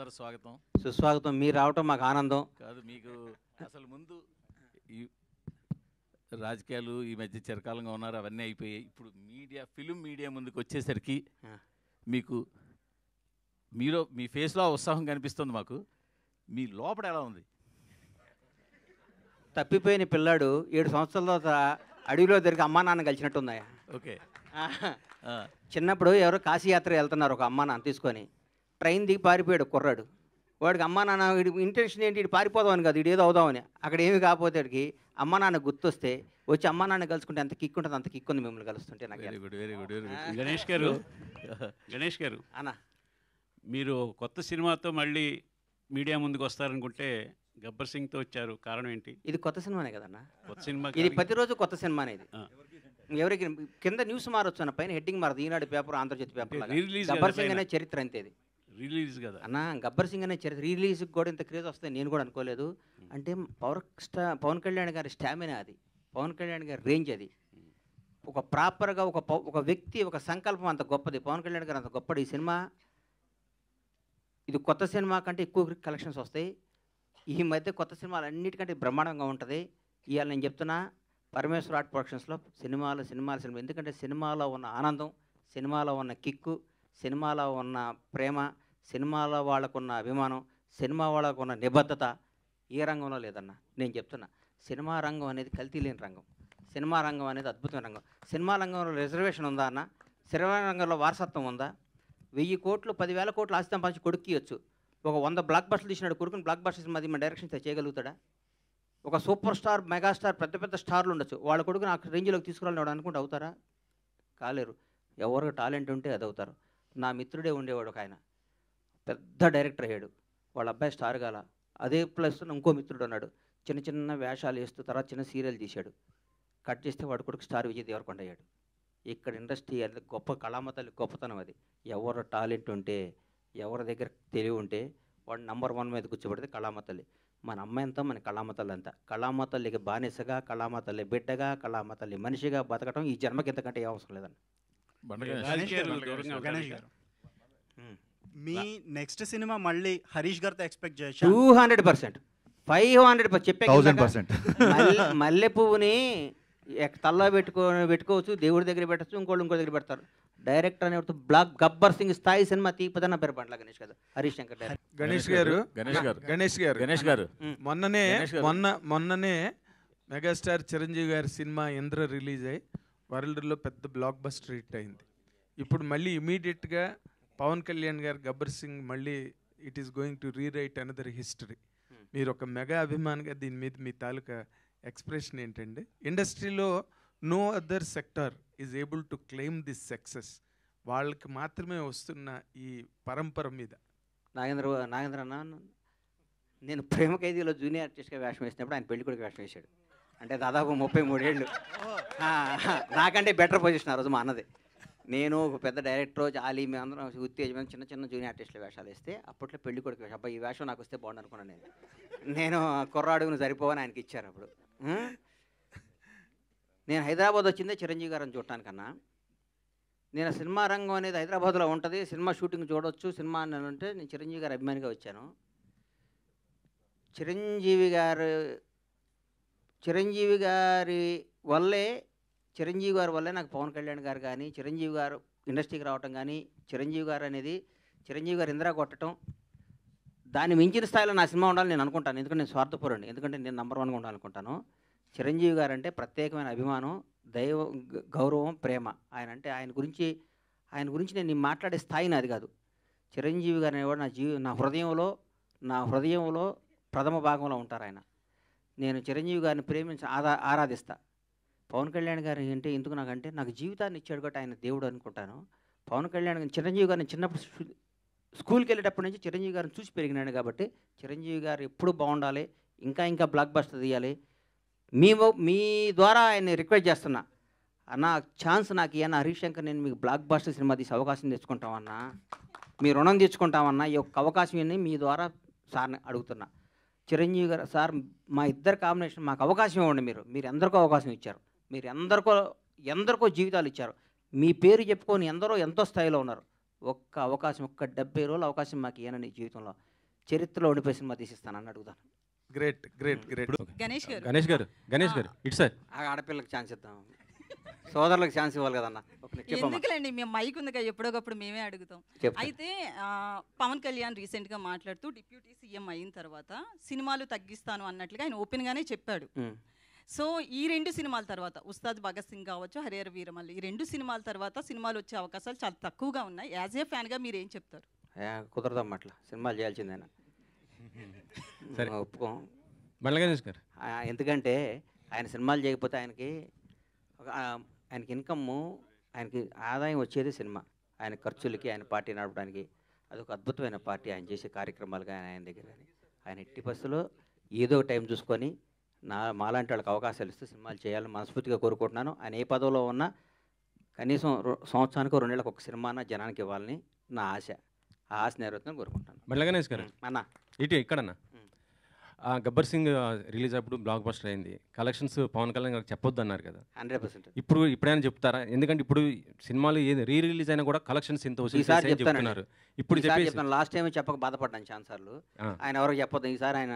సాదర స్వాగతం. సుస్వాగతం. మీరు రావటం మాకు ఆనందం. కాదు, మీకు అసలు ముందు ఈ రాజకీయాలు ఈ మధ్య చిరకాలంగా ఉన్నారు, అవన్నీ అయిపోయాయి. ఇప్పుడు ఫిలిం మీడియా ముందుకు వచ్చేసరికి మీకు మీ ఫేస్లో ఉత్సాహం కనిపిస్తుంది మాకు. మీ లోపల ఎలా ఉంది? తప్పిపోయిన పిల్లాడు 7 సంవత్సరాల తర్వాత అడవిలో దొరికి అమ్మా నాన్న కలిసినట్టుందయ్యా. ఓకే. చిన్నప్పుడు ఎవరో కాశీయాత్ర వెళ్తున్నారు ఒక అమ్మా నాన్న తీసుకొని, ట్రైన్ దిగి పారిపోయాడు కుర్రాడు. వాడికి అమ్మా నాన్న ఇంటెన్షన్ ఏంటి, ఇటు పారిపోదామని కాదు, ఇటు ఏదో అవుదామని. అక్కడ ఏమి కాకపోతే అమ్మా నాన్న గుర్తొస్తే వచ్చి అమ్మా నాన్న కలుసుకుంటే అంత కిక్ ఉంటుంది, అంత కిక్ ఉంది మిమ్మల్ని కలుస్తుంటే. నాకు very good, very good, very good. Ganesh గారు అన్న, మీరు కొత్త సినిమాతో మళ్ళీ మీడియా ముందుకు వస్తారనుకుంటే గబ్బర్ సింగ్తో వచ్చారు, కారణం ఏంటి? ఇది కొత్త సినిమానే కదన్నా, కొత్త సినిమా. ఇది ప్రతిరోజు కొత్త సినిమానే. ఇది ఎవరికి కింద న్యూస్ మారొచ్చు అన్న, పైన హెడ్డింగ్ మారదు. ఈనాడు పేపర్, ఆంధ్రజ్యోతి పేపర్. గబ్బర్ సింగ్ అనే చరిత్ర అంతే ఇది. రిలీజ్ కదా అన్న, గబ్బర్ సింగ్ అనే చరిత్ర రిలీజ్కి కూడా ఇంత క్రేజ్ వస్తుంది నేను కూడా అనుకోలేదు. అంటే పవన్ కళ్యాణ్ గారి స్టామినా అది, పవన్ కళ్యాణ్ గారి రేంజ్ అది. ఒక ప్రాపర్గా ఒక వ్యక్తి, ఒక సంకల్పం అంత గొప్పది. పవన్ కళ్యాణ్ గారు అంత గొప్పది. ఈ సినిమా, ఇది కొత్త సినిమా కంటే ఎక్కువ కలెక్షన్స్ వస్తాయి. ఈ మధ్య కొత్త సినిమాలు అన్నిటికంటే బ్రహ్మాండంగా ఉంటుంది. ఇవాళ నేను చెప్తున్నా, పరమేశ్వర ఆర్ట్ ప్రొడక్షన్స్లో సినిమా. ఎందుకంటే సినిమాలో ఉన్న ఆనందం, సినిమాలో ఉన్న కిక్కు, సినిమాలో ఉన్న ప్రేమ, సినిమాలో వాళ్ళకున్న అభిమానం, సినిమా వాళ్ళకున్న నిబద్ధత ఏ రంగంలో లేదన్న. నేను చెప్తున్నా, సినిమా రంగం అనేది కల్తీ లేని రంగం. సినిమా రంగం అనేది అద్భుతమైన రంగం. సినిమా రంగంలో రిజర్వేషన్ ఉందా అన్న? సినిమా రంగంలో వారసత్వం ఉందా? 1000 కోట్లు 10,000 కోట్లు ఆస్తి సంపాదించి కొడుకు ఇవ్వచ్చు. ఒక 100 బ్లాక్ బస్టర్లు తీసినాడు కొడుకుని బ్లాక్ బస్టర్స్ మధ్య మన డైరెక్షన్ చేయగలుగుతాడా? ఒక సూపర్ స్టార్, మెగాస్టార్, పెద్ద పెద్ద స్టార్లు ఉండొచ్చు, వాళ్ళ కొడుకుని ఆ రేంజ్లోకి తీసుకురాలని అనుకుంటే అవుతారా? కాలేరు. ఎవరికి టాలెంట్ ఉంటే అది అవుతారు. నా మిత్రుడే ఉండేవాడు ఒక ఆయన, పెద్ద డైరెక్టర్ అయ్యాడు. వాళ్ళ అబ్బాయి స్టార్ గాల. అదే ప్లస్ ఇంకో మిత్రుడు ఉన్నాడు, చిన్న చిన్న వేషాలు వేస్తూ తర్వాత చిన్న సీరియల్ తీశాడు. కట్ చేస్తే వాడు కొడుకు స్టార్ విజయ్ దేవరకొండ అయ్యాడు. ఇక్కడ ఇండస్ట్రీ అది గొప్ప కళామతల్లి గొప్పతనం అది. ఎవరు టాలెంట్ ఉంటే, ఎవరి దగ్గర తెలివి ఉంటే వాడు నంబర్ 1 మీద కూర్చోబెడితే కళామతల్లి. మన అమ్మాయంతా మన కళామతల్లి అంతా. కళామతల్లికి బానిసగా, కళామతల్లి బిడ్డగా, కళామతల్లి మనిషిగా బతకటం ఈ జన్మకి ఎంతకంటే ఏ అవసరం లేదండి. గణేష్ గారు, మీ నెక్స్ట్ సినిమా మళ్ళీ హరీష్ గారితో ఎక్స్పెక్ట్ చేయొచ్చు? 200%, 500% చెప్పే 1000%. మల్లె పువ్వుని తల్లో పెట్టుకోవచ్చు, దేవుడి దగ్గర పెట్టచ్చు, ఇంకో దగ్గర పెడతారు. డైరెక్టర్ అనే గబ్బర్ సింగ్ స్థాయి సినిమా తీపదన్న పేరు బండ్ల గణేష్ కదా, హరీష్ శంకర్ డైరెక్టర్. గణేష్ గారు మొన్ననే మెగాస్టార్ చిరంజీవి గారి సినిమా ఇంద్ర రిలీజ్ అయ్యి వరల్డ్లో పెద్ద బ్లాక్ బస్టర్ హిట్ అయింది. ఇప్పుడు మళ్ళీ ఇమీడియట్గా పవన్ కళ్యాణ్ గారు గబ్బర్ సింగ్ మళ్ళీ it is going to rewrite another history. మీరు ఒక మెగా అభిమానిగా దీని మీద మీ తాలూకా ఎక్స్ప్రెషన్ ఏంటండి? ఇండస్ట్రీలో no other sector is able to claim this success. వాళ్ళకి మాత్రమే వస్తున్న ఈ పరంపర మీద. నాగేంద్ర అన్న, నేను ప్రేమ ఖైదీలో జూనియర్ ఆర్టిస్ట్గా వేషం వేసినప్పుడు ఆయన పెళ్లి కొడుకు వేషం వేశాడు. అంటే దాదాపు 33 ఏళ్ళు. నాకంటే బెటర్ పొజిషన్ ఆ రోజు మా అన్నది. నేను ఒక పెద్ద డైరెక్టర్ జాలి, మేమందరం ఉత్తేజమైన చిన్న చిన్న జూనియర్ ఆర్టిస్టుల వేషాలు వేస్తే అప్పట్లో పెళ్లి కొడుకు వేషం. అబ్బాయి ఈ వేషం నాకు వస్తే బాగుండు అనుకున్నాను నేను కుర్రాడుగును సరిపోవని ఆయనకి ఇచ్చారు. అప్పుడు నేను హైదరాబాద్ వచ్చిందే చిరంజీవి గారిని చూడటానికన్నా. నేను సినిమా రంగం అనేది హైదరాబాద్లో ఉంటుంది, సినిమా షూటింగ్ చూడవచ్చు, సినిమా అని అంటే నేను చిరంజీవి గారి అభిమానిగా వచ్చాను. చిరంజీవి గారి వల్లే నాకు పవన్ కళ్యాణ్ గారు కానీ, చిరంజీవి గారు ఇండస్ట్రీకి రావటం కానీ, చిరంజీవి గారు ఇందిరా కొట్టడం, దాన్ని మించిన స్థాయిలో నా సినిమా ఉండాలని నేను అనుకుంటాను. ఎందుకంటే నేను స్వార్థపరుడిని, ఎందుకంటే నేను నంబర్ 1గా ఉండాలనుకుంటాను. చిరంజీవి గారు అంటే ప్రత్యేకమైన అభిమానం, గౌరవం, ప్రేమ. ఆయన గురించి నేను మాట్లాడే స్థాయి నాది కాదు. చిరంజీవి గారు అనేవాడు నా హృదయంలో ప్రథమ భాగంలో ఉంటారు ఆయన. నేను చిరంజీవి గారిని ప్రేమించి ఆరాధిస్తా. పవన్ కళ్యాణ్ గారు అంటే ఎందుకు నాకంటే నాకు జీవితాన్ని ఇచ్చాడు కాబట్టి ఆయన దేవుడు అనుకుంటాను. పవన్ కళ్యాణ్ చిరంజీవి గారిని చిన్నప్పుడు స్కూల్కి వెళ్ళేటప్పటి నుంచి చిరంజీవి గారిని చూసి పెరిగినాడు కాబట్టి చిరంజీవి గారు ఎప్పుడూ బాగుండాలి, ఇంకా బ్లాక్ బస్టర్ తీయాలి. మీ ద్వారా ఆయన్ని రిక్వెస్ట్ చేస్తున్నా, అన్న ఛాన్స్ నాకు ఇవ్వన్నా, హరీష్ శంకర్ నేను మీకు బ్లాక్ బస్టర్ సినిమా తీసి అవకాశం తెచ్చుకుంటామన్నా, మీ రుణం తెచ్చుకుంటామన్నా, ఈ యొక్క అవకాశం ఇవ్వని మీ ద్వారా సార్ని అడుగుతున్నా. చిరంజీవి గారు సార్, మా ఇద్దరు కాంబినేషన్ మాకు అవకాశం ఇవ్వండి. మీరు ఎందరికో అవకాశం ఇచ్చారు, మీరు ఎందరికో జీవితాలు ఇచ్చారు, మీ పేరు చెప్పుకొని ఎంతో స్థాయిలో ఉన్నారు. ఒక్క అవకాశం, ఒక్క 70 రోజుల అవకాశం మాకు ఇవ్వనండి జీవితంలో. చరిత్రలో ఉండిపోయే సినిమా తీసిస్తానని అడుగుతాను. Great great great. గణేష్ గారు గణేష్ గారు ఇటు సార్. ఆ ఆడపిల్లకి ఛాన్స్ ఇద్దాం, సోదరులకు ఛాన్స్ ఇవ్వాలి కదన్న. ఒక నిమిషం చెప్పమ్మా. ఎందుకులేండి, మేము మైక్ ఉందిగా, ఎప్పుడోకప్పుడు మేమే అడుగుతాం. చెప్తా. అయితే పవన్ కళ్యాణ్ రీసెంట్గా మాట్లాడుతూ డిప్యూటీ సీఎం అయిన తర్వాత సినిమాలు తగ్గిస్తాను అన్నట్లుగా ఆయన ఓపెన్గానే చెప్పాడు. సో ఈ 2 సినిమాల తర్వాత ఉస్తాద్ భగత్ సింగ్ కావచ్చు, హరిహర వీరమల్లి, ఈ 2 సినిమాల తర్వాత సినిమాలు వచ్చే అవకాశాలు చాలా తక్కువగా ఉన్నాయి. యాజ్ ఏ ఫ్యాన్గా మీరు ఏం చెప్తారు? కుదరదమ్మా, అట్లా సినిమాలు చేయాల్సిందేనా? సరే. ఒప్పుకోం. బండ్ల గణేష్ గారు. ఎందుకంటే ఆయన సినిమాలు చేయకపోతే ఆయనకి ఇన్కమ్, ఆయనకి ఆదాయం వచ్చేది సినిమా. ఆయన ఖర్చులకి, ఆయన పార్టీ నడపడానికి అదొక అద్భుతమైన పార్టీ. ఆయన చేసే కార్యక్రమాలు కానీ ఆయన దగ్గర కానీ ఆయన ఎట్టి బస్సులో ఏదో టైం చూసుకొని మాలాంటి వాళ్ళకి అవకాశాలు ఇస్తూ సినిమాలు చేయాలని మనస్ఫూర్తిగా కోరుకుంటున్నాను. ఆయన ఏ పదవిలో ఉన్నా కనీసం సంవత్సరానికి 2 నెలలకు ఒక సినిమాన జనానికి ఇవ్వాలని నా ఆశ. ఆ ఆశ నెరవేరుతుందని కోరుకుంటాను. బండ్ల గణేష్ గారు అన్న ఇక్కడన్నా గబ్బర్ సింగ్ రిలీజ్ అప్పుడు బ్లాక్ బస్టర్ అయింది. కలెక్షన్స్ పవన్ కళ్యాణ్ గారికి చెప్పొద్దు అన్నారు కదా, 100%. ఇప్పుడైనా చెప్తారా? ఎందుకంటే ఇప్పుడు సినిమాలు రీ రిలీజ్ అయినా కూడా కలెక్షన్స్ ఇంత వసూలు ఈసారి చేశాయని చెప్తున్నారు. ఇప్పుడు చెప్తాను. లాస్ట్ టైం చెప్పక బాధపడ్డాను ఛాన్స్ సార్లు. ఆయన ఎవరికి చెప్పొద్దు. ఈసారి ఆయన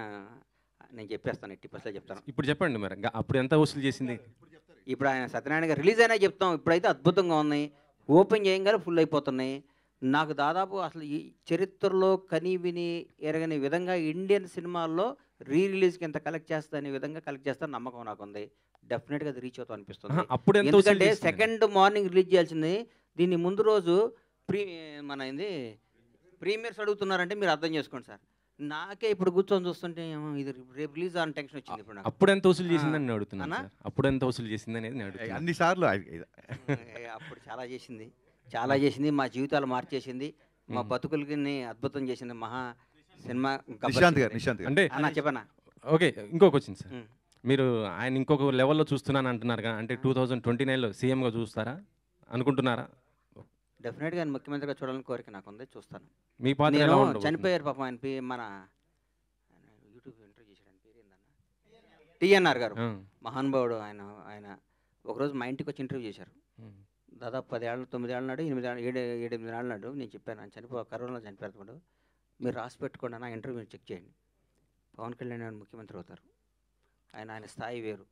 నేను చెప్పేస్తాను, ఎట్టి పర్సెంట్ చెప్తాను. ఇప్పుడు చెప్పండి మరి, అప్పుడు ఎంత వసూలు చేసింది? ఇప్పుడు ఆయన సత్యనారాయణ గారు రిలీజ్ అయినా చెప్తాం. ఇప్పుడైతే అద్భుతంగా ఉన్నాయి, ఓపెన్ చేయగానే ఫుల్ అయిపోతున్నాయి. నాకు దాదాపు అసలు ఈ చరిత్రలో కని విని ఎరగని విధంగా ఇండియన్ సినిమాల్లో రిలీజ్కి ఎంత కలెక్ట్ చేస్తా అనే విధంగా కలెక్ట్ చేస్తాను నమ్మకం నాకు ఉంది. డెఫినెట్గా అది రీచ్ అవుతాం అనిపిస్తుంది. అప్పుడు ఎందుకంటే సెకండ్ మార్నింగ్ రిలీజ్ చేయాల్సింది, దీన్ని ముందు రోజు ప్రీమియర్స్ అడుగుతున్నారంటే మీరు అర్థం చేసుకోండి సార్. నాకే ఇప్పుడు కూర్చొని చూస్తుంటే ఇది రేపు రిలీజ్ అని టెన్షన్ వచ్చింది. ఇప్పుడు అప్పుడు ఎంత వసూలు చేసిందని నేను అడుగుతున్నాను సార్. అప్పుడు ఎంత వసూలు చేసింది అనేది నేను అడుగుతున్నాను. అన్నిసార్లు అప్పుడు చాలా చేసింది, మా జీవితాలు మార్చేసింది, మా బతుకులకి అద్భుతం చేసింది మహా సినిమా. నిశాంత్ గారు అంటే అన్న చెప్పనా? ఓకే, ఇంకొక వచ్చింది సార్. మీరు ఆయన ఇంకొక లెవెల్లో చూస్తున్నాను అంటున్నారు కదా, అంటే 2029లో సీఎంగా చూస్తారా అనుకుంటున్నారా? డెఫినెట్గా ఆయన ముఖ్యమంత్రిగా చూడాలని కోరిక నాకు ఉంది, చూస్తాను. మీ పాత్ర ఎలా ఉండబోతుంది? చనిపోయారు పాపం ఆయన మన యూట్యూబ్ ఇంటర్వ్యూ చేశాడు, ఆయన పేరు ఏందన్న, టీఎన్ఆర్ గారు, మహానుభావుడు. ఆయన ఒకరోజు మా ఇంటికి వచ్చి ఇంటర్వ్యూ చేశారు. దాదాపు 10 ఏళ్ళు 9 ఏళ్ళ నాడు 7 ఏళ్ళ నాడు నేను చెప్పాను, ఆయన కరోనాలో చనిపోయారు. మీరు రాసి పెట్టుకోండి అన్న, ఇంటర్వ్యూ చెక్ చేయండి. పవన్ కళ్యాణ్ ఆయన ముఖ్యమంత్రి అవుతారు. ఆయన స్థాయి వేరు,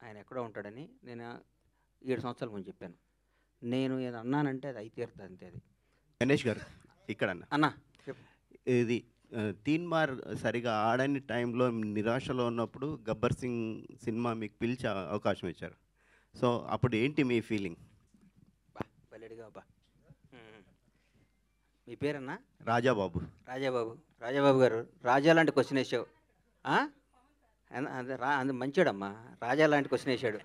ఆయన ఎక్కడో ఉంటాడని నేను 7 సంవత్సరాల ముందు చెప్పాను. నేను ఏదో అన్నానంటే అది తీరుతుంది అంతే. అది గణేష్ గారు ఇక్కడ అన్న ఇది తీన్మార్ సరిగా ఆడని టైంలో నిరాశలో ఉన్నప్పుడు గబ్బర్ సింగ్ సినిమా మీకు పిలిచే అవకాశం ఇచ్చారు. సో అప్పుడు ఏంటి మీ ఫీలింగ్? బల్లెడిగా బా. మీ పేరన్నా? రాజాబాబు. రాజాబాబు గారు, రాజా లాంటి క్వశ్చన్ వేసావు. అది మంచివాడమ్మా, రాజా లాంటి క్వశ్చన్ వేసాడు.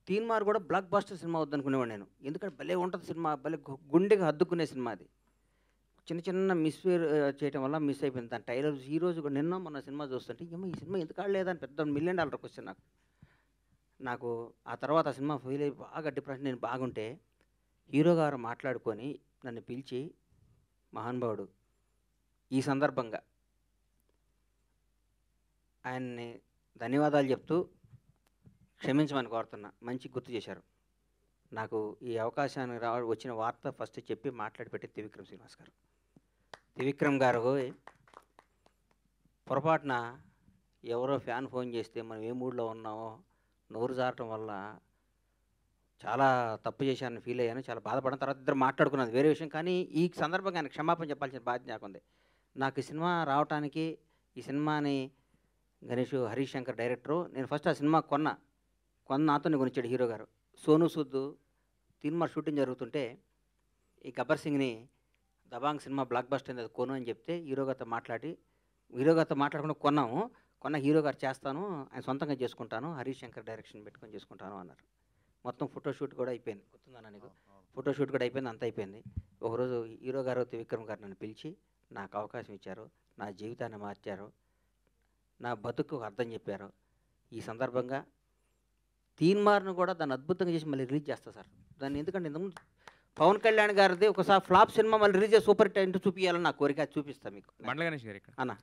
తీన్మార్ కూడా బ్లాక్ బాస్టర్ సినిమా వద్దనుకునేవాడు నేను. ఎందుకంటే భలే ఉంటుంది సినిమా, భలే గుండెకి హద్దుకునే సినిమా. అది చిన్న మిస్ఫేర్ చేయడం వల్ల మిస్ అయిపోయింది. దాని టైలర్ ఈ రోజు కూడా నిన్న మొన్న సినిమా చూస్తుంటే ఏమో ఈ సినిమా ఎందుకు ఆడలేదని పెద్ద $1 మిలియన్ క్వశ్చన్ నాకు. ఆ తర్వాత ఆ సినిమా ఫెయిల్ అయ్యి బాగా డిప్రెషన్, నేను బాగుంటే హీరో గారు మాట్లాడుకొని నన్ను పిలిచి, మహానుభావుడు, ఈ సందర్భంగా ఆయన్ని ధన్యవాదాలు చెప్తూ క్షమించమని కోరుతున్నా, మంచి గుర్తు చేశారు నాకు. ఈ అవకాశాన్ని వచ్చిన వార్త ఫస్ట్ చెప్పి మాట్లాడి పెట్టి త్రివిక్రమ్ శ్రీనివాస్ గారు. త్రివిక్రమ్ గారు పొరపాటున ఎవరో ఫ్యాన్ ఫోన్ చేస్తే మనం ఏ మూడ్లో ఉన్నామో నోరు జారటం వల్ల చాలా తప్పు చేశానని ఫీల్ అయ్యాను, చాలా బాధపడిన. తర్వాత ఇద్దరు మాట్లాడుకున్నది వేరే విషయం. కానీ ఈ సందర్భంగా ఆయన క్షమాపణ చెప్పాల్సిన బాధ్యత నాకుంది. నాకు ఈ సినిమా రావడానికి, ఈ సినిమాని హరీష్ శంకర్ డైరెక్టరు, నేను ఫస్ట్ ఆ సినిమా కొన్న నాతో కొనిచ్చాడు హీరో గారు. సోను సూద్ తీన్మార్ షూటింగ్ జరుగుతుంటే ఈ గబ్బర్ సింగ్ని దబాంగ్ సినిమా బ్లాక్ బస్టర్ అయింది, అది కొను అని చెప్తే హీరో గారితో మాట్లాడకుండా కొన్న హీరో గారు చేస్తాను, ఆయన సొంతంగా చేసుకుంటాను, హరీష్ శంకర్ డైరెక్షన్ పెట్టుకొని చేసుకుంటాను అన్నారు. మొత్తం ఫోటోషూట్ కూడా అయిపోయింది, గుర్తుందన్నా నీకు? ఫోటోషూట్ కూడా అయిపోయింది, అంతా అయిపోయింది. ఒకరోజు హీరో గారు త్రివిక్రమ్ గారు నన్ను పిలిచి నాకు అవకాశం ఇచ్చారు, నా జీవితాన్ని మార్చారు, నా బతుకు అర్థం చెప్పారు. ఈ సందర్భంగా తీన్మార్ను కూడా దాన్ని అద్భుతంగా చేసి మళ్ళీ రిలీజ్ చేస్తా సార్. దాన్ని ఎందుకంటే ఇంతకుముందు పవన్ కళ్యాణ్ గారిది ఒకసారి ఫ్లాప్ సినిమా మళ్ళీ రిలీజ్ చేసి సూపర్ హిట్ చూపించాలని నా కోరిక, చూపిస్తాను మీకు. బండ్ల గణేష్ గారు ఇక్కడ అన్న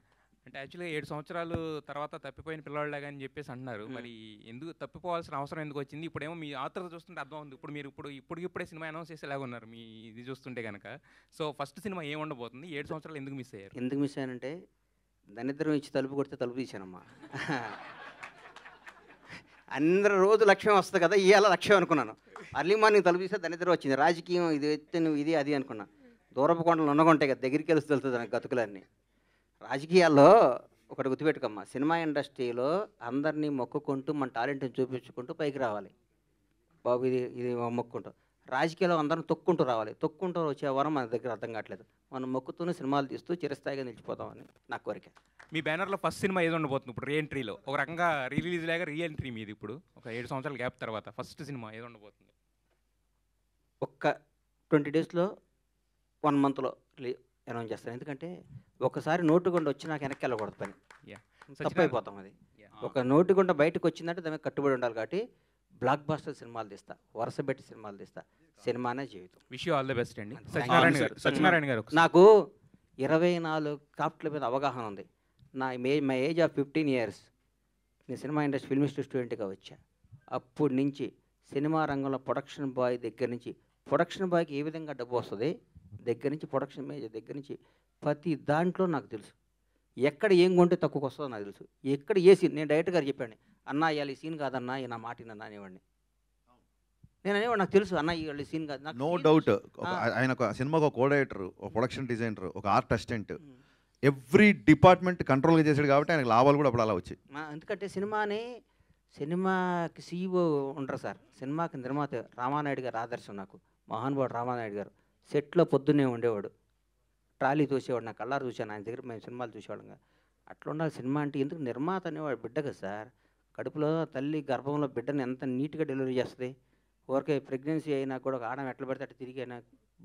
అంటే యాక్చువల్గా 7 సంవత్సరాలు తర్వాత తప్పిపోయిన పిల్లవాళ్ళగా అని చెప్పేసి అంటున్నారు. మరి ఎందుకు తప్పిపోవాల్సిన అవసరం ఎందుకు వచ్చింది? ఇప్పుడేమో మీ ఆతృత చూస్తుంటే అర్థం ఉంది. ఇప్పుడు మీరు ఇప్పుడే సినిమా అనౌన్స్ చేసేలాగా ఉన్నారు మీ ఇది చూస్తుంటే కనుక. సో ఫస్ట్ సినిమా ఏం ఉండబోతుంది? 7 సంవత్సరాలు ఎందుకు మిస్ అయ్యారు? ఎందుకు మిస్ అయ్యానంటే దరిద్రం ఇచ్చి తలుపు కొడితే తలుపు తీశానమ్మా. అందరు రోజు లక్ష్యం వస్తుంది కదా, ఇవాళ లక్ష్యం అనుకున్నాను. అర్లీ మార్నింగ్ తలుపు తీస్తే దరిద్రం వచ్చింది. రాజకీయం ఇది ఎత్తే నువ్వు ఇది అది అనుకున్నా. దూరపు కొండలు ఉన్నగుంటాయి కదా, దగ్గరికి వెళ్తే తెలుస్తుంది నాకు గతుకులన్నీ. రాజకీయాల్లో ఒకటి గుర్తుపెట్టుకోమ్మా, సినిమా ఇండస్ట్రీలో అందరినీ మొక్కుకుంటూ మన టాలెంట్ని చూపించుకుంటూ పైకి రావాలి బాబు. ఇది మొక్కుంటాం. రాజకీయాల్లో అందరం తొక్కుంటూ రావాలి. తొక్కుంటూ వచ్చే వరం మన దగ్గర అర్థం కావట్లేదు. మనం మొక్కుతూనే సినిమాలు తీస్తూ చిరస్థాయిగా నిలిచిపోతామని నా కోరిక. మీ బ్యానర్లో ఫస్ట్ సినిమా ఏది ఉండబోతుంది ఇప్పుడు? రీఎంట్రీలో ఒక రకంగా రిలీజ్ లాగా రీఎంట్రీ మీది ఇప్పుడు ఒక 7 సంవత్సరాల గ్యాప్ తర్వాత ఫస్ట్ సినిమా ఏది ఉండబోతుంది? ఒక్క 20 డేస్లో 1 మంత్లో అనౌన్స్ చేస్తాను. ఎందుకంటే ఒకసారి నోటుగుండ వచ్చి నాకు వెనక్కి వెళ్ళకూడదు పని, తప్పైపోతాం. అది ఒక నోటుగుండ బయటకు వచ్చిందంటే దానికి కట్టుబడి ఉండాలి. కాబట్టి బ్లాక్ బాస్టర్ సినిమాలు తీస్తా, వరుస పెట్టి సినిమాలు తీస్తా. సినిమానే జీవితం. Wish you all the best అండి. సత్యనారాయణ గారు, నాకు 24 క్రాఫ్ట్ల మీద అవగాహన ఉంది. మై ఏజ్ ఆఫ్ 15 years నేను సినిమా ఇండస్ట్రీ ఫిల్మ్ ఇన్స్టిట్యూట్ స్టూడెంట్గా వచ్చా. అప్పటి నుంచి సినిమా రంగంలో ప్రొడక్షన్ బాయ్ దగ్గర నుంచి, ప్రొడక్షన్ బాయ్కి ఏ విధంగా డబ్బు వస్తుంది దగ్గర నుంచి, ప్రొడక్షన్ మేనేజర్ దగ్గర నుంచి ప్రతి దాంట్లో నాకు తెలుసు. ఎక్కడ ఏం కొంటే తక్కువకి వస్తుందో నాకు తెలుసు. ఎక్కడ ఏ సీన్, నేను డైరెక్టర్ గారు చెప్పాను, అన్న ఇవాళ ఈ సీన్ కాదన్నా, నా మాటినన్నా అనేవాడిని. నేను అనేవాడు, నాకు తెలుసు అన్న ఇవాళ సీన్ కాదు. నాకు నో డౌట్. ఆయన ఒక సినిమాకు ఒక కోడైరెక్టర్, ఒక ప్రొడక్షన్ డిజైనర్, ఒక ఆర్ట్ అసిస్టెంట్, ఎవ్రీ డిపార్ట్మెంట్ కంట్రోల్గా చేశాడు కాబట్టి ఆయనకు లాభాలు కూడా అప్పుడు అలా వచ్చాయి. ఎందుకంటే సినిమాకి సీఈఓ ఉంటారు సార్, సినిమాకి నిర్మాత రామానాయుడు గారు ఆదర్శం నాకు. మహానుభావుడు రామానాయుడు గారు సెట్లో పొద్దున్నే ఉండేవాడు, ట్రాలీ చూసేవాడు. నా కళ్ళారు చూశాను ఆయన దగ్గర, మేము సినిమాలు చూసేవాళ్ళంగా. అట్లా ఉండాలి సినిమా అంటే. ఎందుకు నిర్మాత అనేవాడు బిడ్డ కదా సార్, కడుపులో తల్లి గర్భంలో బిడ్డని ఎంత నీట్గా డెలివరీ చేస్తుంది. ఊరికే ప్రెగ్నెన్సీ అయినా కూడా ఒక ఆడం ఎట్లా పెడితే అట్లా తిరిగి అయినా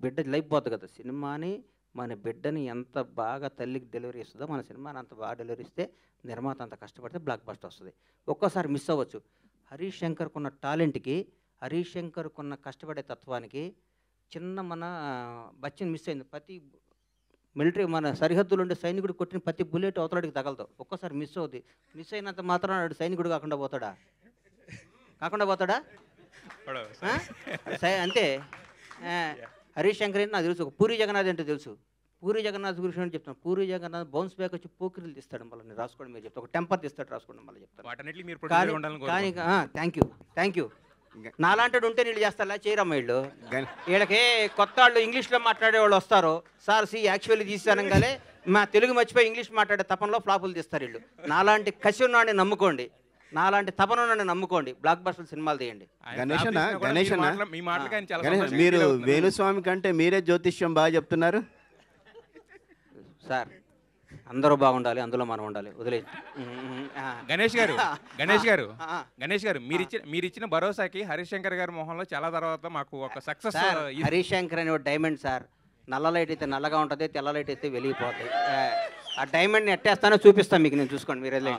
బిడ్డ లైఫ్ పోతుంది కదా. సినిమాని మన బిడ్డని ఎంత బాగా తల్లికి డెలివరీ ఇస్తుందో మన సినిమాని అంత బాగా డెలివరీ ఇస్తే నిర్మాత అంత కష్టపడితే బ్లాక్ బస్టర్ వస్తుంది. ఒక్కోసారి మిస్ అవ్వచ్చు. హరీష్ శంకర్కున్న టాలెంట్కి, హరీష్ శంకర్కున్న కష్టపడే తత్వానికి చిన్న మన బచ్చన్ మిస్ అయింది. ప్రతి మిలిటరీ మన సరిహద్దులు ఉండే సైనికుడు కొట్టిన ప్రతి బుల్లెట్ అవతలడికి తగలదు. ఒక్కోసారి మిస్ అవుతుంది. మిస్ అయినంత మాత్రం సైనికుడు కాకుండా పోతాడా? అంతే. హరీష్ శంకర్ ఏంటి నాకు తెలుసు. ఒక పూరి జగన్నాథ్ అంటే తెలుసు. పూరి జగన్నాథ్ గురించి అని చెప్తాను. పూరి జగన్నాథ్ బౌన్స్ బ్యాక్ వచ్చి పోకిరీలు తీస్తాడు. మళ్ళీ నేను రాసుకోండి, మీరు చెప్తాను. ఒక టెంపర్ తీస్తాడు, రాసుకోండి మళ్ళీ చెప్తాను. కానీ థ్యాంక్ యూ. నాలాంటి ఉంటే నీళ్ళు చేస్తారా? చేయరమ్మ వీళ్ళు. వీళ్ళకి కొత్త వాళ్ళు ఇంగ్లీష్లో మాట్లాడే వాళ్ళు వస్తారు. సార్ యాక్చువల్లీ తీసానంగానే మా తెలుగు మర్చిపోయి ఇంగ్లీష్ మాట్లాడే తపనలో ఫ్లాపులు తీస్తారు వీళ్ళు. నాలాంటి కసి ఉన్నాడిని నమ్ముకోండి, నాలాంటి తపన ఉన్నాడిని నమ్ముకోండి, బ్లాక్ బస్టర్ సినిమాలు తీయండి. మీరు వేణుస్వామి కంటే మీరే జ్యోతిష్యం బాగా చెప్తున్నారు సార్. అందరూ బాగుండాలి, అందులో మనం ఉండాలి. వదిలే గణేష్ గారు మీరు ఇచ్చిన భరోసాకి హరీష్ శంకర్ గారి మొహంలో చాలా తర్వాత మాకు ఒక సక్సెస్. హరీష్ శంకర్ అనే డైమండ్ సార్. నల్ల లైట్ అయితే నల్లగా ఉంటుంది, తెల్ల లైట్ అయితే వెలిగిపోతాయి. ఆ డైమండ్ని ఎట్టేస్తానో చూపిస్తాను మీకు, నేను చూసుకోండి మీరు.